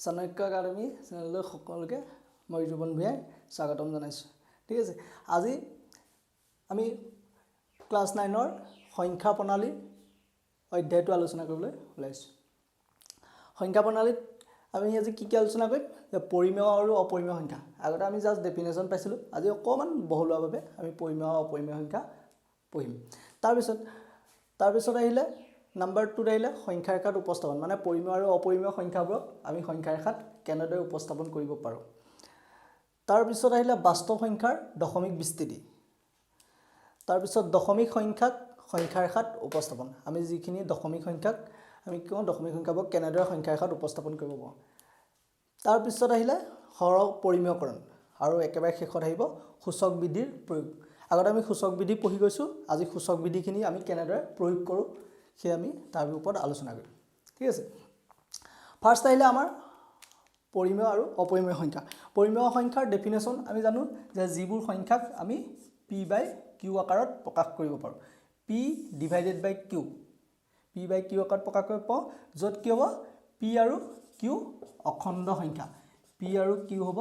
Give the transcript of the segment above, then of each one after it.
Chanakya academy চেনেললৈ সকলোকে মই ৰিজুবন ভূঞাই স্বাগতম জনাইছোঁ। ঠিক আছে, আজি আমি ক্লাছ 9ৰ সংখ্যা প্ৰণালী অধ্যায়টো আলোচনা কৰিবলৈ ওলাইছোঁ। সংখ্যা প্ৰণালীত আমি আজি কি আলোচনা কৰিম যে পৰিমেয় আৰু অপৰিমেয় সংখ্যা। আগতে আমি জাষ্ট ডেফিনেশ্যন পাইছিলোঁ, আজি অকণমান বহলোৱাভাৱে আমি পৰিমেয় আৰু অপৰিমেয় সংখ্যা পঢ়িম। তাৰপিছত আহিলে নাম্বাৰ 2ত আহিলে সংখ্যা ৰেখাত উপস্থাপন, মানে পৰিমেয় আৰু অপৰিমেয় সংখ্যাবোৰক আমি সংখ্যা ৰেখাত কেনেদৰে উপস্থাপন কৰিব পাৰোঁ। তাৰপিছত আহিলে বাস্তৱ সংখ্যাৰ দশমিক বিস্তৃতি। তাৰপিছত দশমিক সংখ্যাক সংখ্যা ৰেখাত উপস্থাপন, আমি যিখিনি দশমিক সংখ্যাক আমি কওঁ দশমিক সংখ্যাবোৰক কেনেদৰে সংখ্যা ৰেখাত উপস্থাপন কৰিব পাৰোঁ। তাৰপিছত আহিলে সৰল পৰিমেয়কৰণ আৰু একেবাৰে শেষত আহিব সূচক বিধিৰ প্ৰয়োগ। আগতে আমি সূচক বিধি পঢ়ি গৈছোঁ, আজি সূচক বিধিখিনি আমি কেনেদৰে প্ৰয়োগ কৰোঁ সেই আমি তাৰ ওপৰত আলোচনা কৰিম। ঠিক আছে, ফাৰ্ষ্ট আহিলে আমাৰ পৰিমেয় আৰু অপৰিমেয় সংখ্যা। পৰিমেয় সংখ্যাৰ ডেফিনেশ্যন আমি জানো যে যিবোৰ সংখ্যাক আমি p/q আকাৰত প্ৰকাশ কৰিব পাৰোঁ। p/q, p/q আকাৰত প্ৰকাশ কৰিব পাৰোঁ, য'ত কি হ'ব p আৰু q অখণ্ড সংখ্যা। p আৰু q হ'ব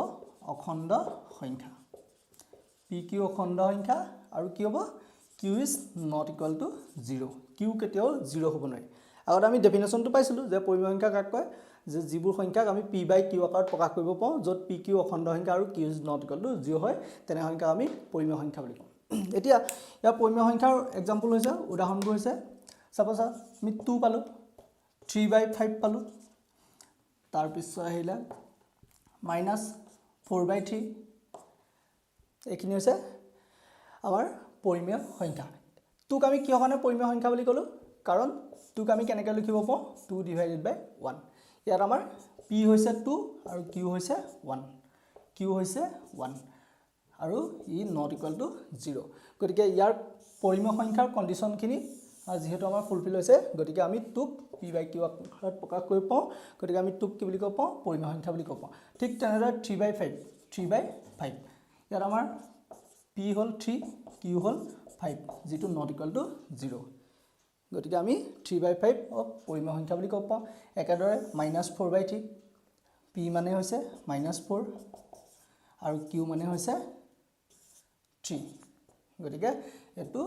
অখণ্ড সংখ্যা। p q অখণ্ড সংখ্যা আৰু কি হ'ব q is not equal to 0, q কেতিয়াও 0 হ'ব নোৱাৰে। আগতে আমি ডেফিনেশ্যনটো পাইছিলোঁ যে পৰিমেয় সংখ্যা কাক কয়, যে যিবোৰ সংখ্যাক আমি p/q আকাৰত প্ৰকাশ কৰিব পাৰোঁ, য'ত p q অখণ্ড সংখ্যা আৰু q is not equal to 0 হয়, তেনে সংখ্যাক আমি পৰিমেয় সংখ্যা বুলি কওঁ। এতিয়া ইয়াৰ পৰিমেয় সংখ্যাৰ এক্সাম্পল হৈছে, উদাহৰণবোৰ হৈছে চাপ'জ আমি 2 পালোঁ, 3/5 পালোঁ, তাৰপিছত আহিলে -4/3, এইখিনি হৈছে আমাৰ পৰিমেয় সংখ্যা। 2ক আমি কিহৰ কাৰণে পৰিমেয় সংখ্যা বুলি ক'লোঁ, কাৰণ 2ক আমি কেনেকৈ লিখিব পাৰোঁ 2/1। ইয়াত আমাৰ p হৈছে 2 আৰু q হৈছে 1, q হৈছে 1 আৰু ই নট ইকুৱেল টু 0। গতিকে ইয়াৰ পৰিমেয় সংখ্যাৰ কণ্ডিশ্যনখিনি যিহেতু আমাৰ ফুলফিল হৈছে, গতিকে আমি 2ক p/q আকাৰত প্ৰকাশ কৰিব পাৰোঁ, গতিকে আমি 2ক কি বুলি ক'ব পাৰোঁ পৰিমেয় সংখ্যা বুলি ক'ব পাৰোঁ। ঠিক তেনেদৰে 3/5, ইয়াত আমাৰ p হ'ল 3, q হ'ল 5, যিটো নট ইকুৱেল টু 0, গতিকে আমি 3/5 পৰিমেয় সংখ্যা বুলি ক'ব পাৰোঁ। একেদৰে -4/3, p মানে হৈছে -4 আৰু q মানে হৈছে 3, গতিকে এইটো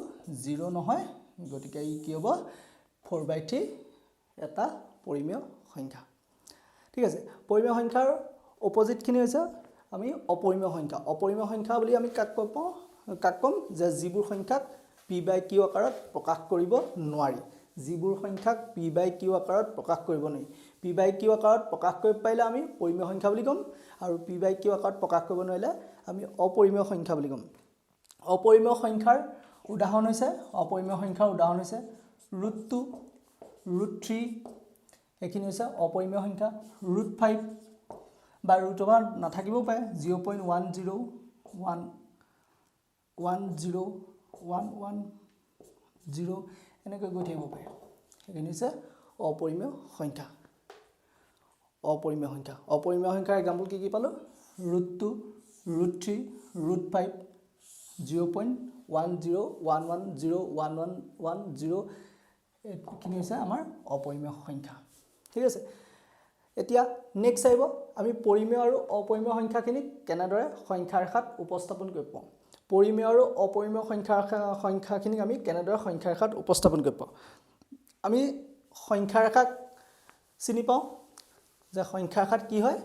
0 নহয়, গতিকে ই কি হ'ব 4/3 এটা পৰিমেয় সংখ্যা। ঠিক আছে, পৰিমেয় সংখ্যাৰ অপজিটখিনি হৈছে আমি অপৰিমেয় সংখ্যা। অপৰিমেয় সংখ্যা বুলি আমি কাক ক'ম যে যিবোৰ সংখ্যাক p/q আকাৰত প্ৰকাশ কৰিব নোৱাৰি, যিবোৰ সংখ্যাক p/q আকাৰত প্ৰকাশ কৰিব নোৱাৰি। p/q আকাৰত প্ৰকাশ কৰিব পাৰিলে আমি পৰিমেয় সংখ্যা বুলি ক'ম, আৰু p/q আকাৰত প্ৰকাশ কৰিব নোৱাৰিলে আমি অপৰিমেয় সংখ্যা বুলি ক'ম। অপৰিমেয় সংখ্যাৰ উদাহৰণ হৈছে √2, √3, এইখিনি হৈছে অপৰিমেয় সংখ্যা। √5 বা √over নাথাকিবও পাৰে, 0.10110110 এনেকৈ গৈ থাকিব পাৰে, সেইখিনি হৈছে অপৰিমেয় সংখ্যা। অপৰিমেয় সংখ্যাৰ এক্সাম্পল কি পালোঁ, √2, √3, √5, 0.10110110, এইখিনি হৈছে আমাৰ অপৰিমেয় সংখ্যা। ঠিক আছে, এতিয়া নেক্সট আহিব আমি পৰিমেয় আৰু অপৰিমেয় সংখ্যাখিনিক কেনেদৰে সংখ্যা ৰেখাত উপস্থাপন কৰিব পাৰোঁ। পৰিমেয় আৰু অপৰিমেয় সংখ্যাখিনিক আমি কেনেদৰে সংখ্যা ৰেখাত উপস্থাপন কৰিব পাৰোঁ। আমি সংখ্যা ৰেখাক চিনি পাওঁ যে সংখ্যা ৰেখাত কি হয়,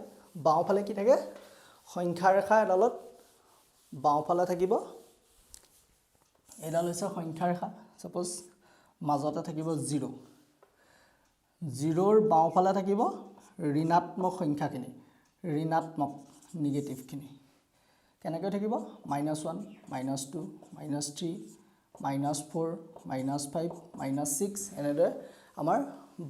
বাওঁফালে কি থাকে, সংখ্যা ৰেখা এডালত বাওঁফালে থাকিব, এডাল হৈছে সংখ্যা ৰেখা, ছাপ'জ মাজতে থাকিব 0, 0ৰ বাওঁফালে থাকিব ঋণাত্মক সংখ্যাখিনি, ঋণাত্মক নিগেটিভখিনি কেনেকৈ থাকিব, -1, -2, -3, -4, -5, -6, এনেদৰে আমাৰ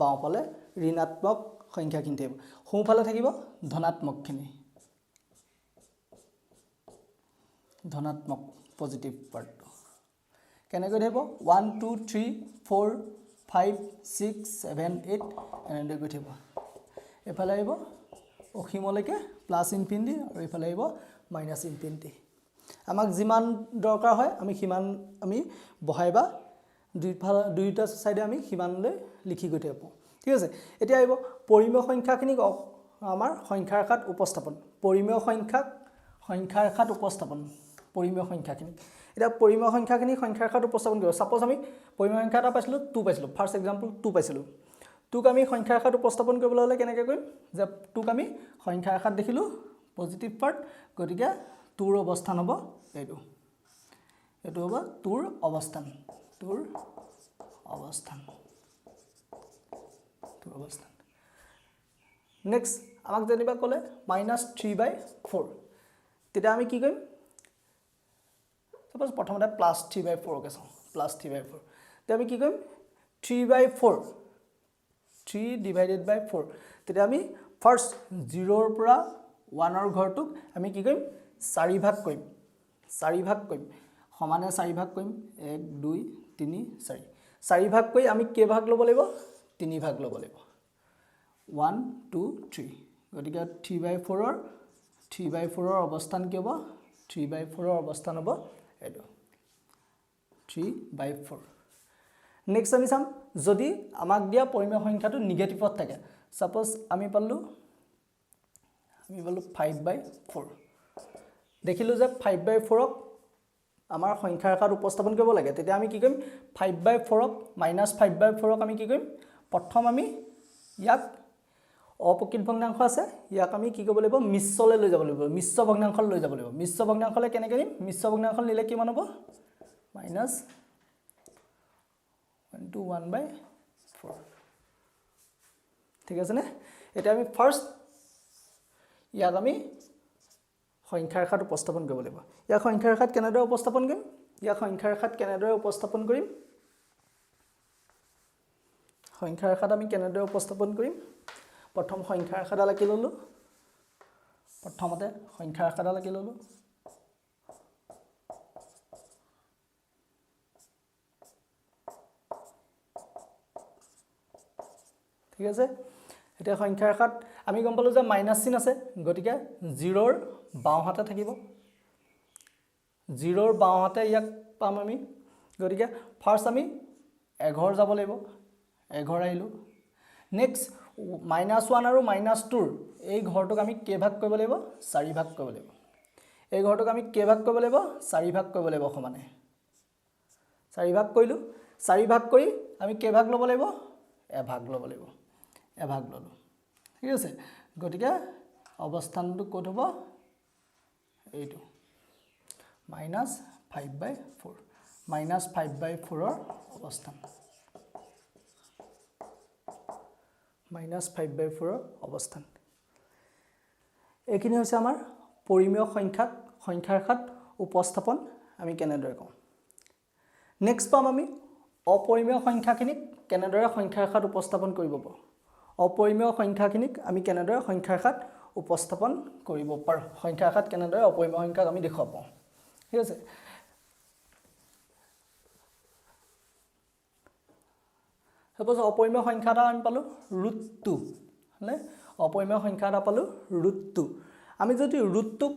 বাওঁফালে ঋণাত্মক সংখ্যাখিনি থাকিব। সোঁফালে থাকিব ধনাত্মকখিনি, ধনাত্মক পজিটিভ পাৰ্টটো কেনেকৈ থাকিব 1, 2, 3, 4, 5, 6, 7, 8 এনেদৰে গৈ থাকিব। এইফালে আহিব অসীমলৈকে +∞ আৰু এইফালে আহিব -∞। আমাক যিমান দৰকাৰ হয় আমি সিমান আমি বহাই বা দুয়োটা চাইডে আমি সিমানলৈ লিখি গৈ থাকিব পাৰোঁ। ঠিক আছে, এতিয়া আহিব পৰিমেয় সংখ্যাখিনিক আমাৰ সংখ্যা ৰেখাত উপস্থাপন পৰিমেয় সংখ্যাক সংখ্যা ৰেখাত উপস্থাপন পৰিমেয় সংখ্যাখিনি এটা পৰিমেয় সংখ্যাখিনি সংখ্যা ৰেখাত উপস্থাপন কৰিব সাপোজ আমি পৰিমেয় সংখ্যা এটা পাইছিলো 2 পাইছিলো ফাৰ্স্ট এক্সাম্পল 2 পাইছিলো 2 ক আমি সংখ্যা ৰেখাত উপস্থাপন কৰিবলৈ হলে কেনেকৈ কৰিম যে 2 ক আমি সংখ্যা ৰেখাত দেখিলো পজিটিভ পাৰ্ট গতিকে 2 ৰ অৱস্থান হ'ব এইটো এটো হ'ব 2 ৰ অৱস্থান 2 ৰ অৱস্থান 2 ৰ অৱস্থান নেক্সট আমাক যেনিবা ক'লে -3/4 তেতিয়া আমি কি কৰিম সাপোজ প্ৰথমতে +3/4 কে চাও +3/4 তেতিয়া আমি কি কৰিম 3/4 3 divided by 4 তেতিয়া আমি ফাৰ্স্ট 0 ৰ পৰা 1 ৰ ঘৰটোক আমি কি কৰিম 4 ভাগ কৰিম সমানে 4 ভাগ কৰিম 1 2 3 4 4 ভাগ কৰি আমি কেই ভাগ ল'ব লাগিব 3 ভাগ ল'ব লাগিব 1 2 3 গতিকে 3/4 ৰ অৱস্থান কি হ'ব 3/4 ৰ অৱস্থান হ'ব এটো 3/4 নেক্সট আমি চাম যদি আমাক দিয়া পৰিমেয় সংখ্যাটো নিগেটিভত থাকে সাপোজ আমি পালো 5/4 দেখিলো যে 5/4 ক আমাৰ সংখ্যা ৰেখাত উপস্থাপন কৰিব লাগে তেতিয়া আমি কি কৰিম 5/4 ক -5/4 ক আমি কি কৰিম প্ৰথম আমি ইয়াক অপকৃত ভগ্নাংশ আছে ইয়াক আমি কি কৰিব লাগিব মিশ্ৰলৈ লৈ যাব লাগিব মিশ্ৰ ভগ্নাংশলৈ লৈ যাব লাগিব মিশ্ৰ ভগ্নাংশলৈ কেনেকৈ নিম মিশ্ৰ ভগ্নাংশ নিলে কিমান হ'ব -1 to 1/4 ঠিক আছে নে এটা আমি ফাৰ্স্ট ইয়াক আমি সংখ্যা ৰেখাত উপস্থাপন কৰিব লাগিব ইয়াক সংখ্যা ৰেখাত কেনেদৰে উপস্থাপন কৰিম ইয়াক সংখ্যা ৰেখাত কেনেদৰে উপস্থাপন কৰিম সংখ্যা ৰেখাত আমি কেনেদৰে উপস্থাপন কৰিম প্ৰথম সংখ্যা ৰেখাডাল আঁকি ললো প্ৰথমতে সংখ্যা ৰেখাডাল আঁকি ললো ঠিক আছে এতিয়া সংখ্যা ৰেখাত আমি গম পালো যে মাইনাস চিন আছে গতিকে 0 ৰ বাও হাতে থাকিব 0 ৰ বাও হাতে ইয়াক পাম আমি গতিকে ফাৰ্স্ট আমি 11 যাব লাগিব 11 আইলো নেক্সট -1 আৰু -2 এই ঘৰটোক আমি কে ভাগ কৰিব লাগিব 4 ভাগ কৰিব লাগিব এই ঘৰটোক আমি কে ভাগ কৰিব লাগিব 4 ভাগ কৰিব লাগিব সমানে 4 ভাগ কৰিলো 4 ভাগ কৰি আমি কে ভাগ ল'ব লাগিব এভাগ ল'ব লাগিব এভাগ ললো ঠিক আছে গতিকে অৱস্থানটো ক'ত হ'ব এইটো -5/4 -5/4 ৰ অৱস্থান -5/4 ৰ অৱস্থান এইখিনি হৈছে আমাৰ পৰিমেয় সংখ্যা ৰেখাত উপস্থাপন আমি কেনেদৰে কওঁ নেক্সট পাম আমি অপৰিমেয় সংখ্যাখিনিক কেনেদৰে সংখ্যা ৰেখাত উপস্থাপন কৰিব পাৰোঁ অপৰিমেয় সংখ্যাখিনিক আমি কেনেদৰে সংখ্যা ৰেখাত উপস্থাপন কৰিব পাৰোঁ সংখ্যা ৰেখাত কেনেদৰে অপৰিমেয় সংখ্যাক আমি দেখুৱাব পাৰোঁ ঠিক আছে সাপোজ অপৰিমেয় সংখ্যা এটা আমি পালো √2 হলে অপৰিমেয় সংখ্যা এটা পালো √2 আমি যদি √2ক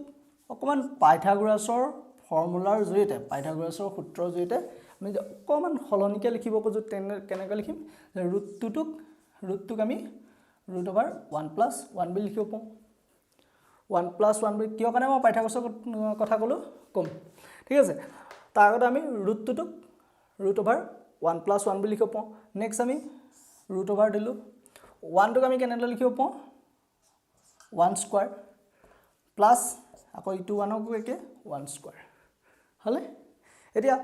অকমান পাইথাগোৰাছৰ ফৰ্মুলাৰ জৰিয়তে পাইথাগোৰাছৰ সূত্ৰৰ জৰিয়তে আমি অকমান হলনিকে লিখিব খোজো কেনেকৈ লিখিম √2ক আমি √1 + 1 বুলি লিখিব পাওঁ 1 + 1 বুলি কিয় কাৰণে মই পাইথাগোৰাছৰ কথা ক'লো কম ঠিক আছে তাৰ আগতে আমি √2টোক √1 + 1 বুলি লিখিব পাওঁ নেক্সট আমি √over দিলো 1 টোক আমি কেনেদৰে লিখিব পাওঁ 1 স্কয়াৰ প্লাস আকৌ ইটো 1 ক একে 1 স্কয়াৰ হলে এতিয়া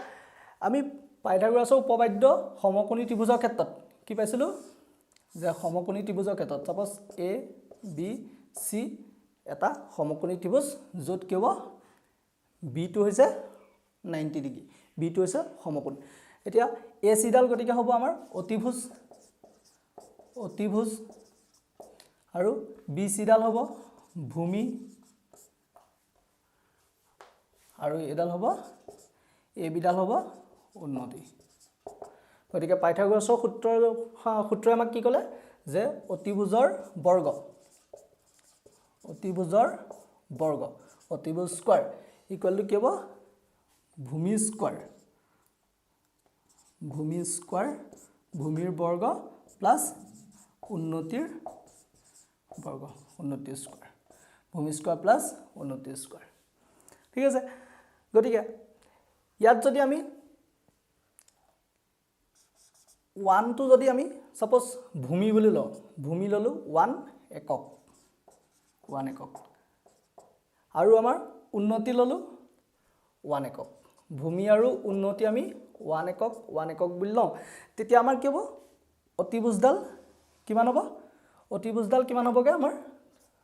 আমি পাইথাগোৰাছৰ উপপাদ্য সমকোণী ত্ৰিভুজৰ ক্ষেত্ৰত কি পাইছিলো যে সমকোণী ত্ৰিভুজৰ ক্ষেত্ৰত সাপোজ এ বি সি এটা সমকোণী ত্ৰিভুজ য'ত কি হ'ব বি টো হৈছে 90 ডিগ্ৰী বি টো হৈছে সমকোণ এতিয়া এ সি ডাল গতিকে হ'ব আমাৰ অতিভুজ আৰু বি সি ডাল হ'ব ভূমি আৰু এডাল হ'ব এ বি ডাল হ'ব উন্নতি গতিকে পাইথাগোৰাছৰ সূত্ৰই আমাক কি ক'লে যে অতিভুজৰ বৰ্গ অতিভুজ স্কয়াৰ ইকুৱেল টু কি হ'ব ভূমি স্কয়াৰ ভূমিৰ বৰ্গ প্লাস উন্নতিৰ বৰ্গ 29 স্কয়াৰ ভূমি স্কয়াৰ প্লাস 29 স্কয়াৰ ঠিক আছে গতিকে ইয়াত যদি আমি 1 টো যদি আমি সাপোজ ভূমি বুলি লও ভূমি ললো 1 একক 1 একক আৰু আমাৰ উন্নতি ললো 1 একক ভূমি আৰু উন্নতি আমি 1 একক বুলি লও তেতিয়া আমাৰ কি হ'ব অতিভুজডাল কিমান হ'ব অতিভুজডাল কিমান হ'বগে আমাৰ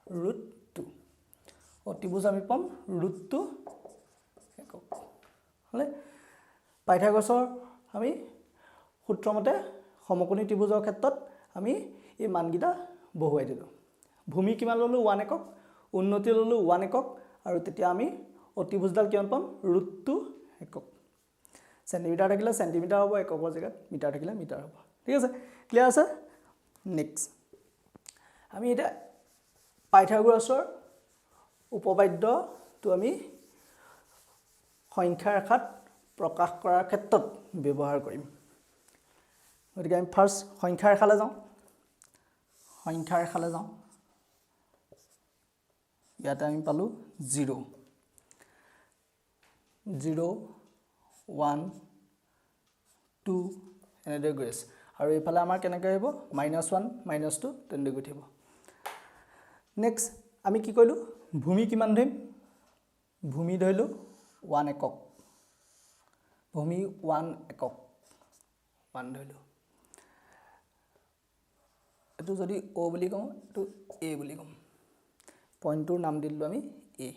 √2 অতিভুজ আমি পাম √2 একক হলে পাইথাগোৰাছৰ আমি সূত্ৰমতে সমকোণী ত্ৰিভুজৰ ক্ষেত্ৰত আমি এই মানগিটা বহুৱাই দিলো ভূমি কিমান ললো 1 একক উন্নতি ললো 1 একক আৰু তেতিয়া আমি অতিভুজডাল কিমান পাম √2 একক সেন্টিমিটাৰ থাকিলে সেন্টিমিটাৰ হ'ব এককৰ জায়গাত মিটাৰ থাকিলে মিটাৰ হ'ব ঠিক আছে ক্লিয়াৰ আছে নেক্সট আমি এটা পাইথাগোৰাছৰ উপপাদ্যটো আমি সংখ্যা ৰেখাত প্ৰকাশ কৰাৰ ক্ষেত্ৰত ব্যৱহাৰ কৰিম গতিকে আমি ফাৰ্স্ট সংখ্যা ৰেখালৈ যাওঁ ইয়াতে আমি পালো 0 0 1 2 এনেদৰে গৈ আছে আৰু এইফালে আমাৰ কেনেকৈ আহিব -1 -2 তেনেদৰে গৈ থাকিব নেক্সট আমি কি কৰিলো ভূমি কিমান ধৰিম ভূমি ধৰিলো 1 একক ভূমি 1 একক 1 ধৰিলো এটো যদি O বুলি কওঁ এটো A বুলি কম পইণ্টৰ নাম দিলো আমি A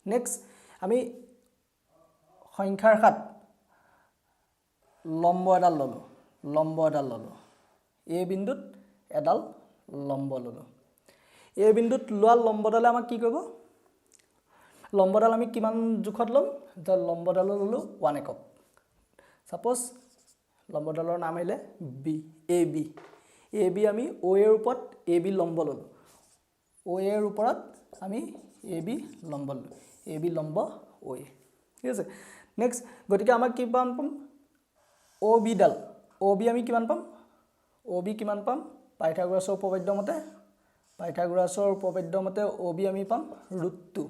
নেক্সট আমি সংখ্যা ৰেখাত লম্ব এডাল ললো A বিন্দুত এডাল লম্ব ললো A বিন্দুত লোৱা লম্বডালে আমাক কি কৰিব লম্বডাল আমি কিমান জোখত লম যে লম্বডাল ললো 1 একক সাপোজ লম্বডালৰ নাম আহিলে B AB আমি O এৰ ওপৰত AB লম্ব ললো O এৰ ওপৰত আমি AB লম্ব ললো AB লম্ব O ঠিক আছে নেক্সট গতিকে আমাক কি পাম OB ডাল OB আমি কিমান পাম OB কিমান পাম পাইথাগোৰাছৰ উপপাদ্য মতে OB আমি পাম √2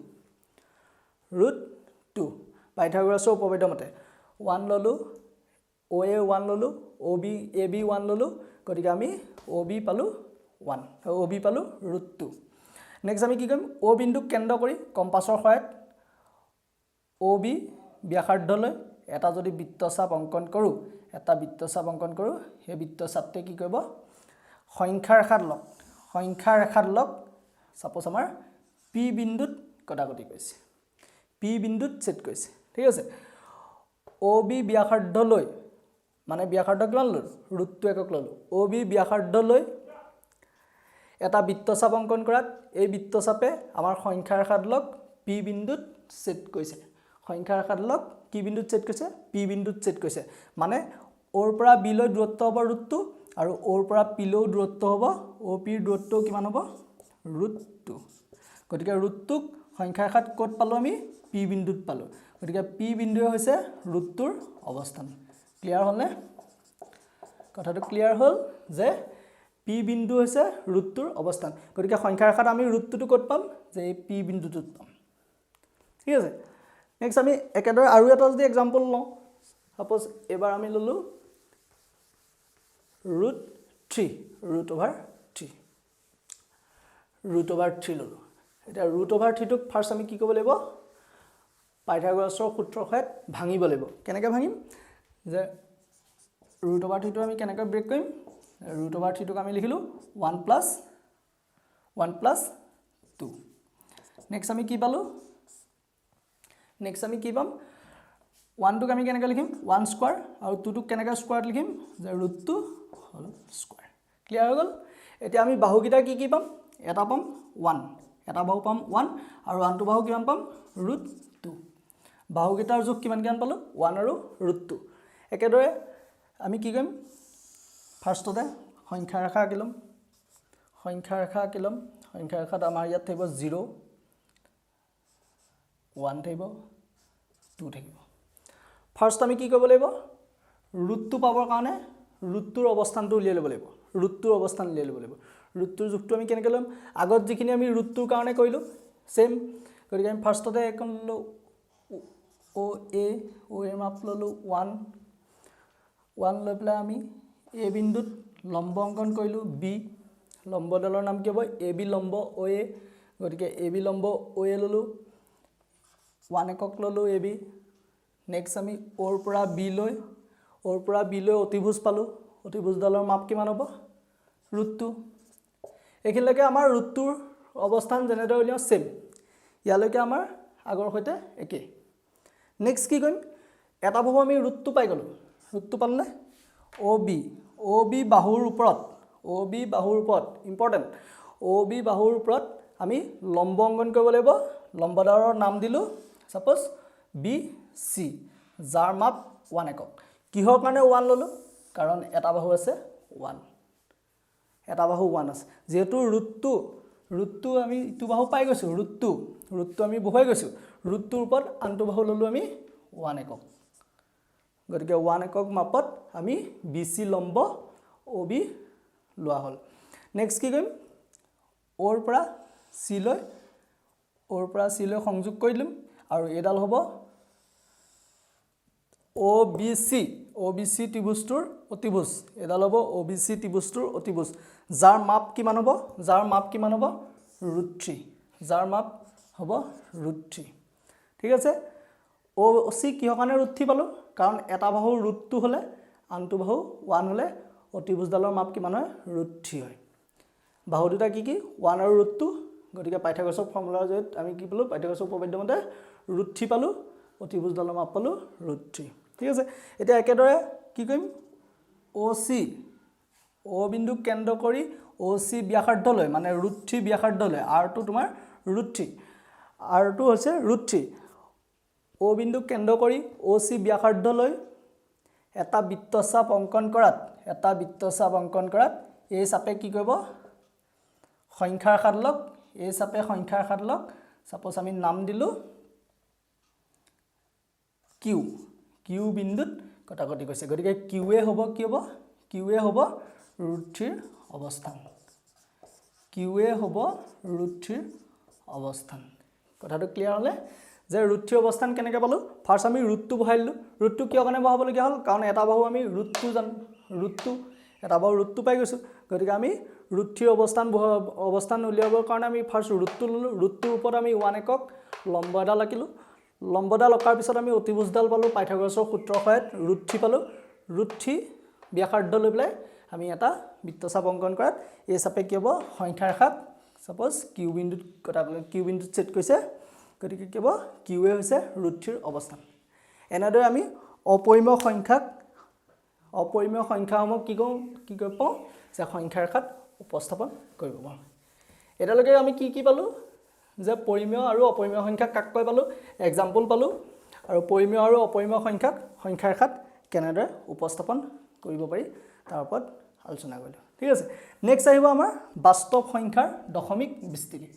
পাইথাগোৰাছৰ উপপাদ্য মতে 1 ললো OA 1 ললো OB AB 1 ললো গতিকে আমি OB পালো 1 OB পালো √2 নেক্সট আমি কি কৰিম O বিন্দুক কেন্দ্ৰ কৰি কম্পাছৰ সহায়ত OB ব্যাসাৰ্ধলৈ এটা যদি বৃত্তচাপ অঙ্কন কৰো সেই বৃত্তচাপতে কি কৰিব সংখ্যা ৰেখাৰ লগ সাপোজ আমাৰ P বিন্দুত কটাকটি কৰিছে P বিন্দুত ছেদ কৰিছে ঠিক আছে OB ব্যাসাৰ্ধলৈ মানে ব্যাসাৰ্ধ কিমান ললো √2 একক ললো OB ব্যাসাৰ্ধলৈ এটা বৃত্তচাপ অঙ্কন কৰাত এই বৃত্তচাপে আমাৰ সংখ্যা ৰেখাৰ লগ P বিন্দুত ছেদ কৰিছে সংখ্যা ৰেখাৰ লগ কি বিন্দুত ছেদ কৰিছে P বিন্দুত ছেদ কৰিছে মানে ওৰ পৰা B লৈ দূৰত্ব হ'ব √2 আৰু ওৰ পৰা P লৈ দূৰত্ব হ'ব OP ৰ দূৰত্ব কিমান হ'ব √2 গতিকে √2 সংখ্যা ৰেখাত ক'ত পালো আমি P বিন্দুত পালো গতিকে P বিন্দুৱে হৈছে √2 ৰ অৱস্থান ক্লিয়াৰ হ'লনে কথাটো ক্লিয়াৰ হ'ল যে P বিন্দু হৈছে √2 ৰ অৱস্থান গতিকে সংখ্যা ৰেখাত আমি √2 টো ক'ত পাম যে এই P বিন্দুটোত পাম ঠিক আছে নেক্সট আমি একেদৰে আৰু এটা যদি এক্সাম্পল লওঁ সাপোজ এবাৰ আমি ললো √3 ললো এটা √3 টোক ফাৰ্স্ট আমি কি কৰিব লাগিব পাইথাগোৰাছৰ সূত্ৰৰ সহায়ত ভাঙিব লাগিব কেনেকৈ ভাঙিম যে √3 টো আমি কেনেকৈ ব্ৰেক কৰিম √3 টোক আমি লিখিলো 1 + 2 নেক্সট আমি কি পালো নেক্সট আমি কি পাম 1 টোক আমি কেনেকৈ লিখিম 1 স্কয়াৰ আৰু 2 টোক কেনেকৈ স্কয়াৰত লিখিম যে √2 হোল স্কয়াৰ ক্লিয়াৰ হৈ গল এতিয়া আমি বাহুকিটা কি পাম এটা পাম 1 এটা বাহু পাম 1 আৰু আনটো বাহু কিমান পাম √2 বাহুকিটাৰ যোগ কিমান পালো 1 আৰু √2 একেদৰে আমি কি কৰিম ফাৰ্স্টতে সংখ্যা ৰেখা আঁকিলম সংখ্যা ৰেখাত আমাৰ ইয়াত থাকিব 0 1 থাকিব 2 থাকিব ফাৰ্স্ট আমি কি কৰিব লাগিব √2 পাবৰ কাৰণে √2 ৰ অৱস্থানটো উলিয়াই ল'ব লাগিব ৰুটটোৰ জোখটো আমি কেনেকৈ ল'ম আগত যিখিনি আমি ৰুটটোৰ কাৰণে কৰিলোঁ সেম গতিকে আমি ফাৰ্ষ্টতে এখন ল'লোঁ ও এৰ মাপ ল'লোঁ 1 লৈ পেলাই আমি এ বিন্দুত লম্ব অংকন কৰিলোঁ বি লম্বডালৰ নাম কি হ'ব এ বি লম্ব ও এ গতিকে এ বি লম্ব ও এ ল'লোঁ 1 একক ল'লোঁ এ বি নেক্সট আমি ওৰ পৰা বি লৈ অতিভুজ পালোঁ অতিভুজডালৰ মাপ কিমান হ'ব ৰুটটো এইখিনিলৈকে আমাৰ ৰুটটোৰ অৱস্থান যেনেদৰে উলিয়াওঁ সেম ইয়ালৈকে আমাৰ আগৰ সৈতে একে নেক্সট কি কৰিম এটা বাহু আমি ৰুটটো পাই গ'লোঁ ৰুটটো পালে ও বি বাহুৰ ওপৰত ইম্পৰ্টেণ্ট ও বি বাহুৰ ওপৰত আমি লম্ব অংকন কৰিব লাগিব লম্বডালৰ নাম দিলোঁ সাপোজ বি সি যাৰ মাপ 1 একক কিহৰ কাৰণে 1 ল'লোঁ কাৰণ এটা বাহু আছে 1 এটা বাহু 1 আছে যেহেতু ৰুটটো আমি ইটো বাহু পাই গৈছোঁ ৰুটটো আমি বহুৱাই গৈছোঁ ৰুটটোৰ ওপৰত আনটো বাহু ল'লোঁ আমি 1 একক গতিকে 1 একক মাপত আমি বি সি লম্ব ও বি লোৱা হ'ল নেক্সট কি কৰিম ওৰ পৰা চি লৈ সংযোগ কৰি দিম আৰু এডাল হ'ব ও বি চি ত্ৰিভুজটোৰ অতিভুজ এডাল হ'ব ও বি চি ত্ৰিভুজটোৰ অতিভুজ যাৰ মাপ কিমান হ'ব √3 যাৰ মাপ হ'ব √3 ঠিক আছে ও চি কিহৰ কাৰণে √3 পালোঁ কাৰণ এটা বাহু √2 হ'লে আনটো বাহু 1 হ'লে অতিভুজডালৰ মাপ কিমান হয় √3 হয় বাহু দুটা কি 1 আৰু √2 গতিকে পাইথাগোৰাছৰ ফৰ্মুলাৰ জৰিয়তে আমি কি পালোঁ পাইথাগোৰাছৰ উপপাদ্য মতে √3 পালোঁ অতিভুজডালৰ মাপ পালোঁ √3 ঠিক আছে এতিয়া একেদৰে কি কৰিম ও বিন্দুক কেন্দ্ৰ কৰি ও চি ব্যাসাৰ্ধলৈ মানে √3 ব্যাসাৰ্ধলৈ আৰটো তোমাৰ √3 আৰটো হৈছে √3 ও বিন্দুক কেন্দ্ৰ কৰি ও চি ব্যাসাৰ্ধলৈ এটা বৃত্তচাপ অংকন কৰাত এই চাপে কি কৰিব সংখ্যাৰ খাত লওক সাপোজ আমি নাম দিলোঁ কিউ বিন্দুত কটাকটি কৰিছে গতিকে কিউৱে হ'ব √3 অৱস্থান কথাটো ক্লিয়াৰ হ'লে যে √3 অৱস্থান কেনেকৈ পালোঁ ফাৰ্ষ্ট আমি ৰুটটো বহাই দিলোঁ ৰুটটো কিয় কাৰণে বহাবলগীয়া হ'ল কাৰণ এটা বাহু আমি ৰুটটো পাই গৈছোঁ গতিকে আমি √3 অৱস্থান উলিয়াবৰ কাৰণে আমি ফাৰ্ষ্ট ৰুটটো ল'লোঁ ৰুটটোৰ ওপৰত আমি 1 একক লম্ব এডাল আঁকিলোঁ লম্বডাল অঁকাৰ পিছত আমি অতিভুজডাল পালোঁ পাইথাগোৰাছৰ সূত্ৰৰ সহায়ত √3 পালোঁ √3 ব্যাসাৰ্ধ লৈ পেলাই আমি এটা বৃত্তচাপ অংকন কৰাত এই চাপে কি হ'ব সংখ্যাৰ ৰেখাত সাপোজ কিউ বিন্দুত ছেদ কৰিছে গতিকে কি হ'ব কিউৱে হৈছে √3 অৱস্থান এনেদৰে আমি অপৰিমেয় সংখ্যাসমূহ কি কৰিব পাওঁ যে সংখ্যাৰ ৰেখাত উপস্থাপন কৰিব পাৰোঁ এতিয়ালৈকে আমি কি পালোঁ যে পৰিমেয় আৰু অপৰিমেয় সংখ্যা কাক কয় পালোঁ এক্সাম্পল পালোঁ আৰু পৰিমেয় আৰু অপৰিমেয় সংখ্যাৰ ৰেখাত কেনেদৰে উপস্থাপন কৰিব পাৰি তাৰ ওপৰত আলোচনা কৰিলোঁ ঠিক আছে নেক্সট আহিব আমাৰ বাস্তৱ সংখ্যাৰ দশমিক বিস্তৃতি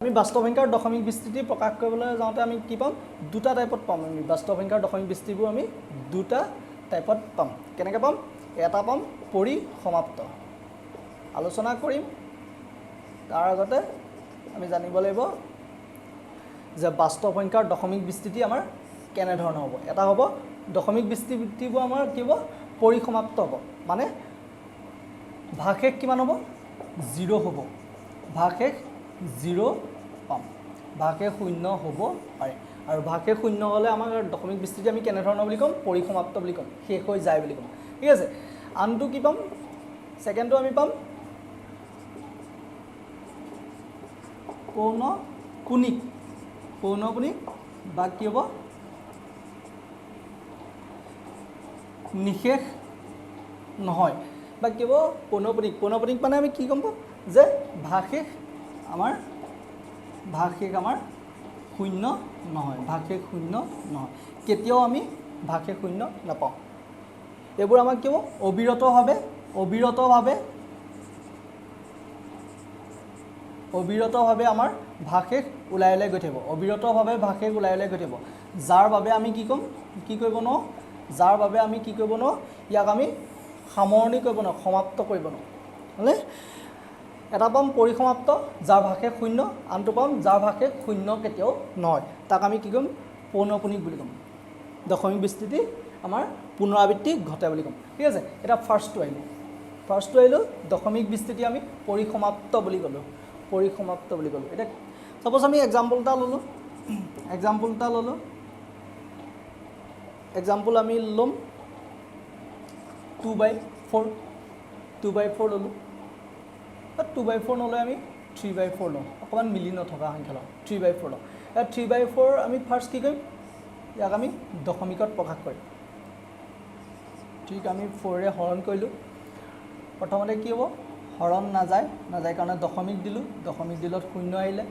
আমি বাস্তৱ সংখ্যাৰ দশমিক বিস্তৃতি প্ৰকাশ কৰিবলৈ যাওঁতে আমি কি পাম দুটা টাইপত পাম আমি বাস্তৱ সংখ্যাৰ দশমিক বিস্তৃতিবোৰ আমি দুটা টাইপত পাম কেনেকৈ পাম এটা পাম পৰিসমাপ্ত আলোচনা কৰিম তাৰ আগতে আমি জানিব লাগিব যে বাস্তৱ সংখ্যাৰ দশমিক বিস্তৃতি আমাৰ কেনেধৰণৰ হ'ব এটা হ'ব দশমিক বিস্তৃতিবোৰ আমাৰ কি হ'ব পৰিসমাপ্ত হ'ব মানে ভাগশেষ কিমান হ'ব 0 হ'ব ভাগশেষ 0 পাম ভাগশেষ 0 হ'ব পাৰে আৰু ভাগশেষ 0 হ'লে আমাৰ দশমিক বিস্তৃতি আমি কেনেধৰণৰ বুলি ক'ম পৰিসমাপ্ত বুলি ক'ম শেষ হৈ যায় বুলি ক'ম ঠিক আছে আনটো কি পাম সেকেন্ডটো আমি পাম পৌনঃপুনিক বা কি হ'ব নিশেষ নহয় বা কি হ'ব পৌনঃপুনিক মানে আমি কি গম পাম যে ভাগশেষ আমাৰ 0 নহয় ভাগশেষ 0 নহয় কেতিয়াও আমি ভাগশেষ 0 নাপাওঁ এইবোৰ আমাক কি হ'ব অবিৰতভাৱে আমাৰ ভাগশেষ ওলাই গৈ থাকিব যাৰ বাবে আমি কি কৰিব নোৱাৰোঁ ইয়াক আমি সামৰণি কৰিব নোৱাৰোঁ, সমাপ্ত কৰিব নোৱাৰোঁ, হয়নে? এটা পাম পৰিসমাপ্ত যাৰ ভাগশেষ শূন্য, আনটো পাম যাৰ ভাগশেষ শূন্য কেতিয়াও নহয়, তাক আমি কি ক'ম? পৌনঃপুনিক বুলি ক'ম। দশমিক বিস্তৃতি আমাৰ পুনৰাবৃত্তি ঘটে বুলি ক'ম, ঠিক আছে। এটা ফাৰ্ষ্টটো আহিলোঁ দশমিক বিস্তৃতি আমি পৰিসমাপ্ত বুলি ক'লোঁ, এতিয়া ছাপ'জ আমি এক্সাম্পল এটা ল'লোঁ, এক্সাম্পল আমি ল'ম 2/4 ল'লোঁ, 2/4 নলৈ আমি 3/4 লওঁ, অকণমান মিলি নথকা সংখ্যা লওঁ, 3/4 লওঁ। 3/4 আমি ফাৰ্ষ্ট কি কৰিম? ইয়াক আমি দশমিকত প্ৰকাশ কৰিম। ঠিক আমি 4ৰে হৰণ কৰিলোঁ, প্ৰথমতে কি হ'ব? হৰণ নাযায় কাৰণে দশমিক দিলোঁ, দশমিক দিলত শূন্য আহিলে,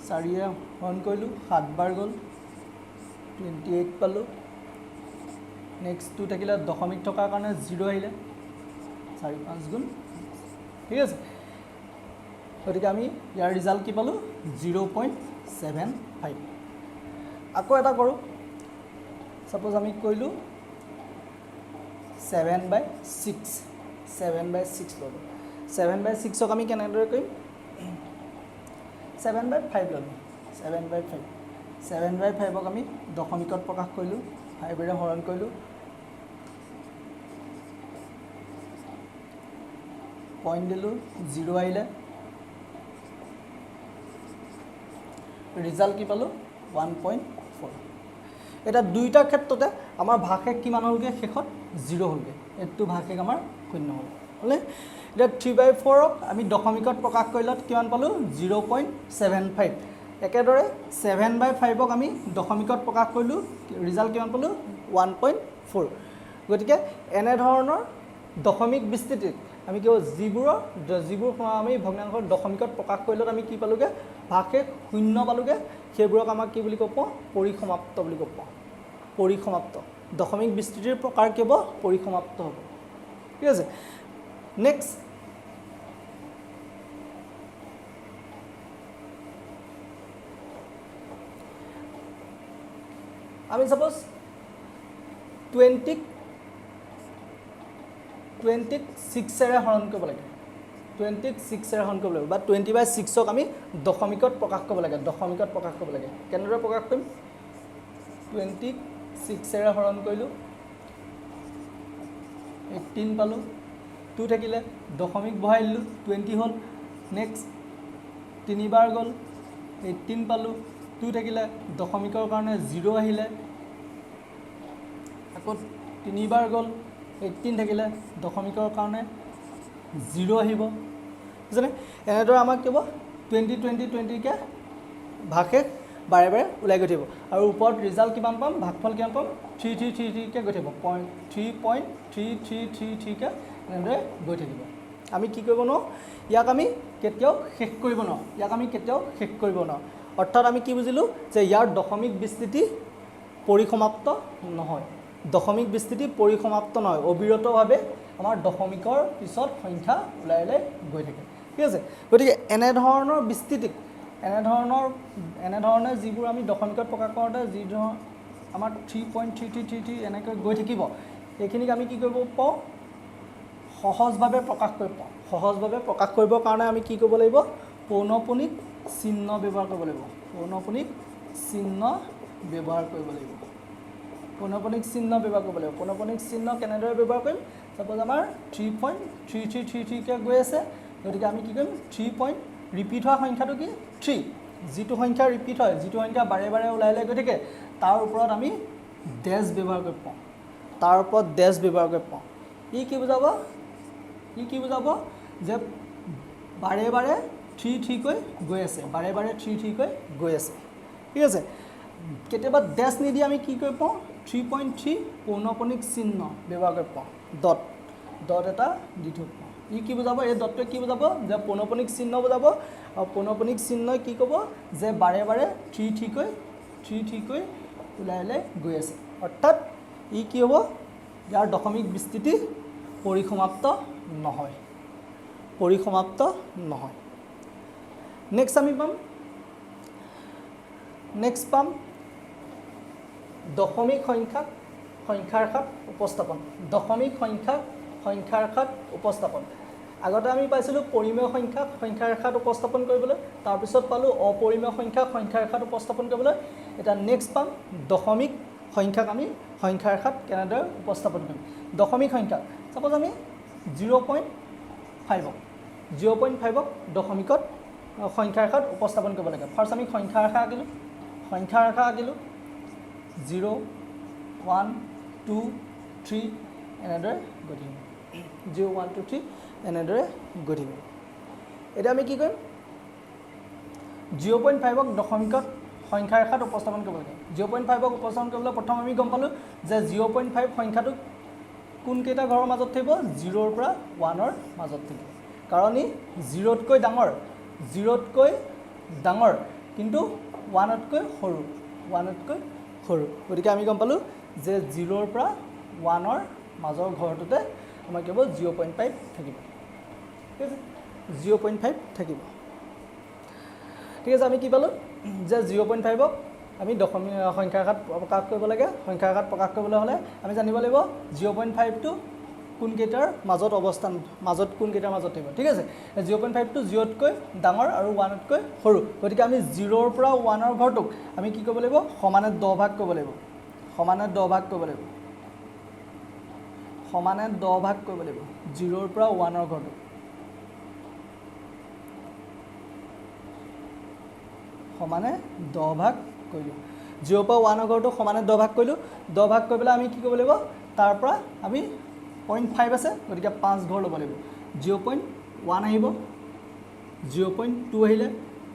4ৰে হৰণ কৰিলোঁ, 7 বাৰ গ'ল, 28 পালোঁ। নেক্সট 2 থাকিলে দশমিক থকাৰ কাৰণে 0 আহিলে, 4 5 গুণ, ঠিক আছে। গতিকে আমি ইয়াৰ ৰিজাল্ট কি পালোঁ? 0.75। আকৌ এটা কৰোঁ, ছাপ'জ আমি কৰিলোঁ 7/6 ল'লোঁ, 7/6ক আমি কেনেদৰে কৰিম? 7/5 ল'লোঁ, 7/5ক আমি দশমিকত প্ৰকাশ কৰিলোঁ, 5ৰে হৰণ কৰিলোঁ, পইণ্ট দিলোঁ, 0 আহিলে, ৰিজাল্ট কি পালোঁ? 1.4। এতিয়া দুইটাৰ ক্ষেত্ৰতে আমাৰ ভাগশেষ কিমান হ'লগৈ? শেষত 0 হ'লগৈ, এইটো ভাগশেষ আমাৰ শূন্য হ'ল, হ'লে। এতিয়া 3/4ক আমি দশমিকত প্ৰকাশ কৰিলত কিমান পালোঁ? 0.75। একেদৰে 7/5ক আমি দশমিকত প্ৰকাশ কৰিলোঁ, ৰিজাল্ট কিমান পালোঁ? 1.4। গতিকে এনেধৰণৰ দশমিক বিস্তৃতিত আমি কি হ'ব? যিবোৰ আমি ভগ্নাংশৰ দশমিকত প্ৰকাশ কৰিলত আমি কি পালোঁগৈ? ভাগশেষ শূন্য পালোঁগৈ, সেইবোৰক আমাক কি বুলি ক'ব? পৰিসমাপ্ত বুলি ক'ব। পৰিসমাপ্ত দশমিক বিস্তৃতিৰ প্ৰকাৰ কি হ'ব? পৰিসমাপ্ত হ'ব, ঠিক আছে। নেক্সট আমি ছাপ'জ 20ক 6ৰে হৰণ কৰিব লাগে, 20ক 6ৰে হৰণ কৰিব লাগিব, বা 20/6ক আমি দশমিকত প্ৰকাশ কৰিব লাগে, কেনেদৰে প্ৰকাশ কৰিম? 20ক 6ৰে হৰণ কৰিলোঁ, 18 পালোঁ, 2 থাকিলে দশমিক বহাই দিলোঁ, 20 হ'ল। নেক্সট 3 বাৰ গ'ল, 18 পালোঁ, 2 থাকিলে দশমিকৰ কাৰণে 0 আহিলে, আকৌ 3 বাৰ গ'ল, 18 থাকিলে দশমিকৰ কাৰণে 0 আহিব, বুজিছেনে? এনেদৰে আমাক কি হ'ব? 20কে ভাগশেষ বাৰে বাৰে ওলাই গৈ থাকিব, আৰু ওপৰত ৰিজাল্ট কিমান পাম? ভাগফল কিমান পাম? 333কে গৈ থাকিব, 3.3333কে এনেদৰে গৈ থাকিব। আমি কি কৰিব নোৱাৰোঁ? ইয়াক আমি কেতিয়াও শেষ কৰিব নোৱাৰোঁ, অৰ্থাৎ আমি কি বুজিলোঁ? যে ইয়াৰ দশমিক বিস্তৃতি পৰিসমাপ্ত নহয়, অবিৰতভাৱে আমাৰ দশমিকৰ পিছত সংখ্যা ওলাই গৈ থাকে, ঠিক আছে। গতিকে এনেধৰণৰ বিস্তৃতিক, এনেধৰণে যিবোৰ আমি দশমিকত প্ৰকাশ কৰোঁতে যিধৰণৰ আমাৰ 3.3333 এনেকৈ গৈ থাকিব, এইখিনিক আমি কি কৰিব পাৰোঁ? সহজভাৱে প্ৰকাশ কৰিব পাৰোঁ। সহজভাৱে প্ৰকাশ কৰিবৰ কাৰণে আমি কি কৰিব লাগিব? পৌনঃপুনিক চিহ্ন ব্যৱহাৰ কৰিব লাগিব, পৌনঃপুনিক চিহ্ন কেনেদৰে ব্যৱহাৰ কৰিম? ছাপ'জ আমাৰ 3.3333কে গৈ আছে, গতিকে আমি কি কৰিম? 3 ৰিপিট হোৱা সংখ্যাটো কি? 3। যিটো সংখ্যা ৰিপিট হয়, যিটো সংখ্যা বাৰে বাৰে ওলাই গৈ থাকে, তাৰ ওপৰত আমি ডেছ ব্যৱহাৰ কৰিব পাওঁ, ই কি বুজাব? যে বাৰে বাৰে 3কৈ গৈ আছে, ঠিক আছে। কেতিয়াবা ডেছ নিদি আমি কি কৰিব পাওঁ? 3.3 পৌনঃপুনিক চিহ্ন ব্যৱহাৰ কৰিব পাওঁ, ডট এটা দি থৈ পাওঁ। ই কি বুজাব? এই ডটটোৱে কি বুজাব? যে পৌনঃপুনিক চিহ্ন বুজাব, আৰু পৌনঃপুনিক চিহ্নই কি ক'ব? যে বাৰে বাৰে 3কৈ ওলাই গৈ আছে, অৰ্থাৎ ই কি হ'ব? ইয়াৰ দশমিক বিস্তৃতি পৰিসমাপ্ত নহয়। নেক্সট আমি পাম দশমিক সংখ্যাৰ ৰেখাত উপস্থাপন দশমিক সংখ্যাৰ ৰেখাত উপস্থাপন আগতে আমি পাইছিলোঁ পৰিমেয় সংখ্যাৰ ৰেখাত উপস্থাপন কৰিবলৈ তাৰ পিছত পালো অপৰিমেয় সংখ্যাৰ ৰেখাত উপস্থাপন কৰিবলৈ এটা নেক্সট পাম দশমিক সংখ্যাক আমি সংখ্যাৰ ৰেখাত কেনেদৰে উপস্থাপন কৰিম দশমিক সংখ্যা সাপোজ আমি 0.5 দশমিকত সংখ্যাৰ ৰেখাত উপস্থাপন কৰিব লাগে ফাৰ্স্ট আমি সংখ্যাৰ ৰেখা আঁকিলো 0 1 2 3 এনেদৰে গঢ়িম 0 1 2 3 এনেদৰে গঢ়িম এটা আমি কি কৰিম 0.5ক দশমিকত সংখ্যাৰ ৰেখাত উপস্থাপন কৰিব লাগে 0.5ক উপস্থাপন কৰিবলৈ প্ৰথম আমি গম পালো যে 0.5 সংখ্যাটো কোন কেইটা ঘৰৰ মাজত থাকিব 0 ৰ পৰা 1 ৰ মাজত থাকিব কাৰণ ই 0 তকৈ ডাঙৰ কিন্তু 1 তকৈ সৰু গতিকে আমি গম পালো যে 0 ৰ পৰা 1 ৰ মাজৰ ঘৰটোতে আমাৰ কেৱল 0.5 থাকিব ঠিক আছে 0.5 থাকিব ঠিক আছে আমি কি পালো যে 0.5ক আমি দশমিক সংখ্যাৰ ৰেখাত প্ৰকাশ কৰিব লাগে সংখ্যাৰ ৰেখাত প্ৰকাশ কৰিবলৈ হলে আমি জানিব লাগিব 0.5 টো কোন কেইটাৰ মাজত কোন কেইটাৰ মাজত থাকিব ঠিক আছে 0.5 টো 0 তকৈ ডাঙৰ আৰু 1 তকৈ সৰু গতিকে আমি 0 ৰ পৰা 1 ৰ ঘৰটোক আমি কি কৰিব লাগিব সমানে 10 ভাগ কৰিব লাগিব 0 ৰ পৰা 1 ৰ ঘৰটোক সমানে 10 ভাগ কৰিলো 0 পৰা 1 ৰ ঘৰটোক সমানে 10 ভাগ কৰিলো 10 ভাগ কৰি পেলাই আমি কি কৰিব লাগিব তাৰ পৰা আমি 0.5 আছে গতিকে 5 ঘৰ ল'ব লাগিব 0.1 আহিব 0.2 আহিলে